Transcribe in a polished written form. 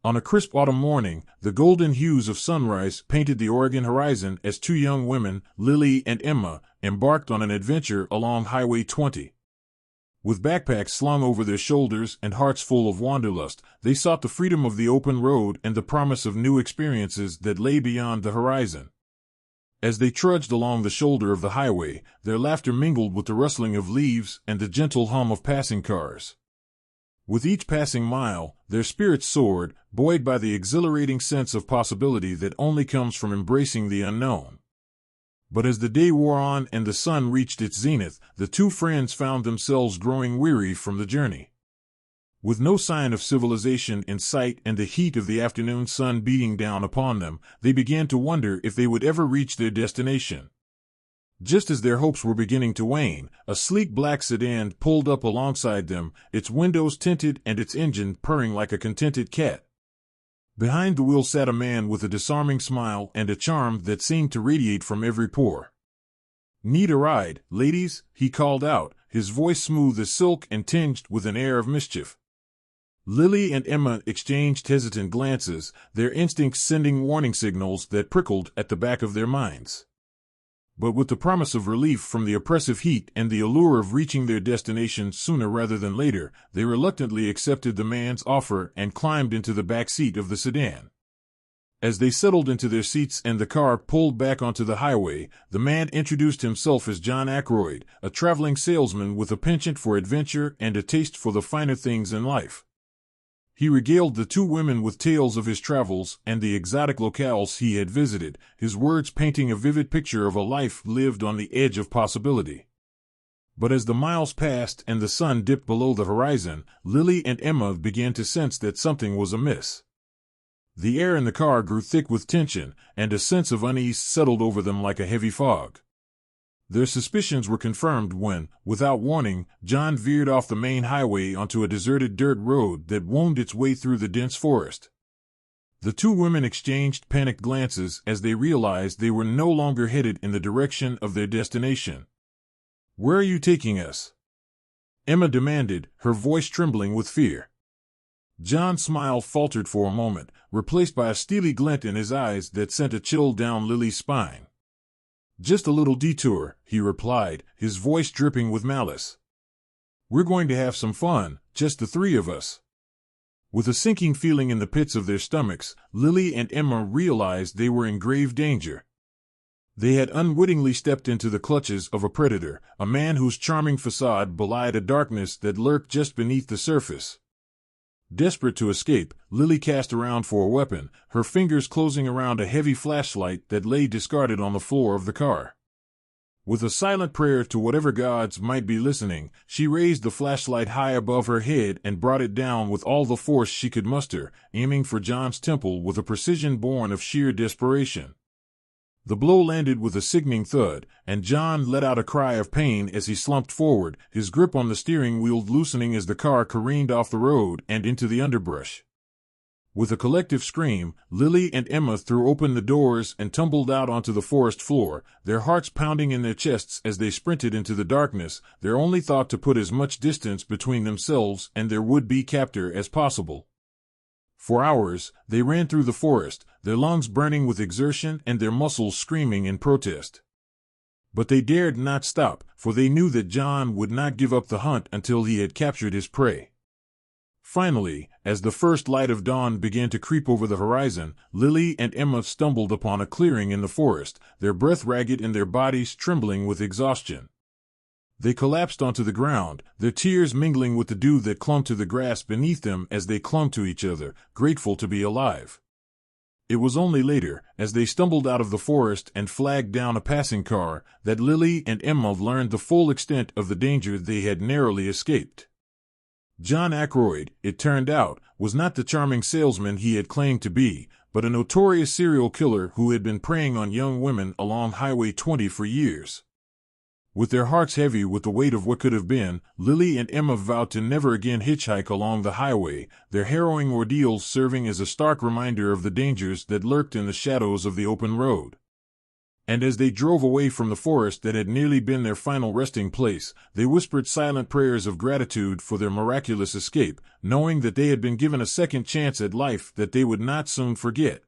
On a crisp autumn morning, the golden hues of sunrise painted the Oregon horizon as two young women, Lily and Emma, embarked on an adventure along Highway 20. With backpacks slung over their shoulders and hearts full of wanderlust, they sought the freedom of the open road and the promise of new experiences that lay beyond the horizon. As they trudged along the shoulder of the highway, their laughter mingled with the rustling of leaves and the gentle hum of passing cars. With each passing mile, their spirits soared, buoyed by the exhilarating sense of possibility that only comes from embracing the unknown. But as the day wore on and the sun reached its zenith, the two friends found themselves growing weary from the journey. With no sign of civilization in sight and the heat of the afternoon sun beating down upon them, they began to wonder if they would ever reach their destination. Just as their hopes were beginning to wane, a sleek black sedan pulled up alongside them, its windows tinted and its engine purring like a contented cat. Behind the wheel sat a man with a disarming smile and a charm that seemed to radiate from every pore. "Need a ride, ladies?" he called out, his voice smooth as silk and tinged with an air of mischief. Lily and Emma exchanged hesitant glances, their instincts sending warning signals that prickled at the back of their minds. But with the promise of relief from the oppressive heat and the allure of reaching their destination sooner rather than later, they reluctantly accepted the man's offer and climbed into the back seat of the sedan. As they settled into their seats and the car pulled back onto the highway, the man introduced himself as John Aykroyd, a traveling salesman with a penchant for adventure and a taste for the finer things in life. He regaled the two women with tales of his travels and the exotic locales he had visited, his words painting a vivid picture of a life lived on the edge of possibility. But as the miles passed and the sun dipped below the horizon, Lily and Emma began to sense that something was amiss. The air in the car grew thick with tension, and a sense of unease settled over them like a heavy fog. Their suspicions were confirmed when, without warning, John veered off the main highway onto a deserted dirt road that wound its way through the dense forest. The two women exchanged panicked glances as they realized they were no longer headed in the direction of their destination. "Where are you taking us?" Emma demanded, her voice trembling with fear. John's smile faltered for a moment, replaced by a steely glint in his eyes that sent a chill down Lily's spine. "Just a little detour," he replied, his voice dripping with malice. "We're going to have some fun, just the three of us." With a sinking feeling in the pits of their stomachs, Lily and Emma realized they were in grave danger. They had unwittingly stepped into the clutches of a predator, a man whose charming facade belied a darkness that lurked just beneath the surface. Desperate to escape, Lily cast around for a weapon, her fingers closing around a heavy flashlight that lay discarded on the floor of the car. With a silent prayer to whatever gods might be listening, she raised the flashlight high above her head and brought it down with all the force she could muster, aiming for John's temple with a precision born of sheer desperation. The blow landed with a sickening thud, and John let out a cry of pain as he slumped forward, his grip on the steering wheel loosening as the car careened off the road and into the underbrush. With a collective scream, Lily and Emma threw open the doors and tumbled out onto the forest floor, their hearts pounding in their chests as they sprinted into the darkness, their only thought to put as much distance between themselves and their would-be captor as possible. For hours, they ran through the forest, their lungs burning with exertion and their muscles screaming in protest. But they dared not stop, for they knew that John would not give up the hunt until he had captured his prey. Finally, as the first light of dawn began to creep over the horizon, Lily and Emma stumbled upon a clearing in the forest, their breath ragged and their bodies trembling with exhaustion. They collapsed onto the ground, their tears mingling with the dew that clung to the grass beneath them as they clung to each other, grateful to be alive. It was only later, as they stumbled out of the forest and flagged down a passing car, that Lily and Emma learned the full extent of the danger they had narrowly escaped. John Aykroyd, it turned out, was not the charming salesman he had claimed to be, but a notorious serial killer who had been preying on young women along Highway 20 for years. With their hearts heavy with the weight of what could have been, Lily and Emma vowed to never again hitchhike along the highway, their harrowing ordeals serving as a stark reminder of the dangers that lurked in the shadows of the open road. And as they drove away from the forest that had nearly been their final resting place, they whispered silent prayers of gratitude for their miraculous escape, knowing that they had been given a second chance at life that they would not soon forget.